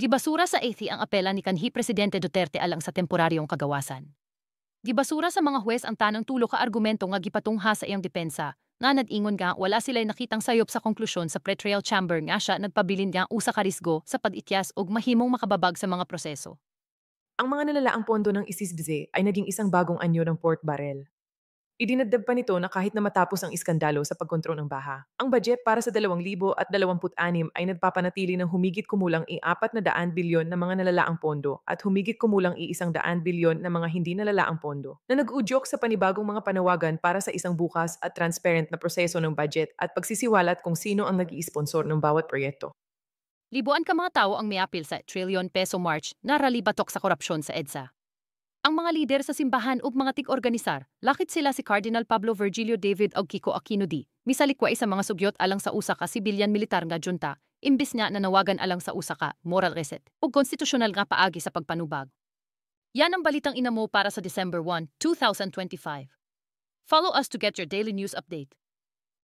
Gibasura sa ATHI ang apela ni kanhi Presidente Duterte alang sa temporaryong kagawasan. Gibasura sa mga huwes ang tanang tulo ka argumento nga gipatungha sa iyang depensa, nga nad-ingon nga wala sila'y nakitang sayop sa konklusyon sa pretrial chamber nga siya nagpabilin nga usa ka risgo sa pag-ityas og mahimong makababag sa mga proseso. Ang mga nalalaang pondo ng ISISBZ ay naging isang bagong anyo ng pork barrel. Idinagdag pa nito na kahit na matapos ang iskandalo sa pagkontrol ng baha, ang budget para sa 2026 ay nagpapanatili ng humigit kumulang i-400 bilyon na mga nalalaang pondo at humigit kumulang i-100 bilyon na mga hindi nalalaang pondo na nag-uudyok sa panibagong mga panawagan para sa isang bukas at transparent na proseso ng budget at pagsisiwalat kung sino ang nag-iisponsor ng bawat proyekto. Libuan ka mga tao ang miapil sa trillion peso march nga rally batok sa korupsyon sa EDSA. Ang mga lider sa simbahan ug mga tig-organisar, lakit sila si Cardinal Pablo Virgilio David ug Kiko Aquino D. Misalikway sa mga sugyot alang sa usa ka sibilyan militar nga junta, imbis nga nanawagan alang sa usa ka moral reset ug konstitusyonal nga paagi sa pagpanubag. Yan ang balitang inamo para sa December 1, 2025. Follow us to get your daily news update.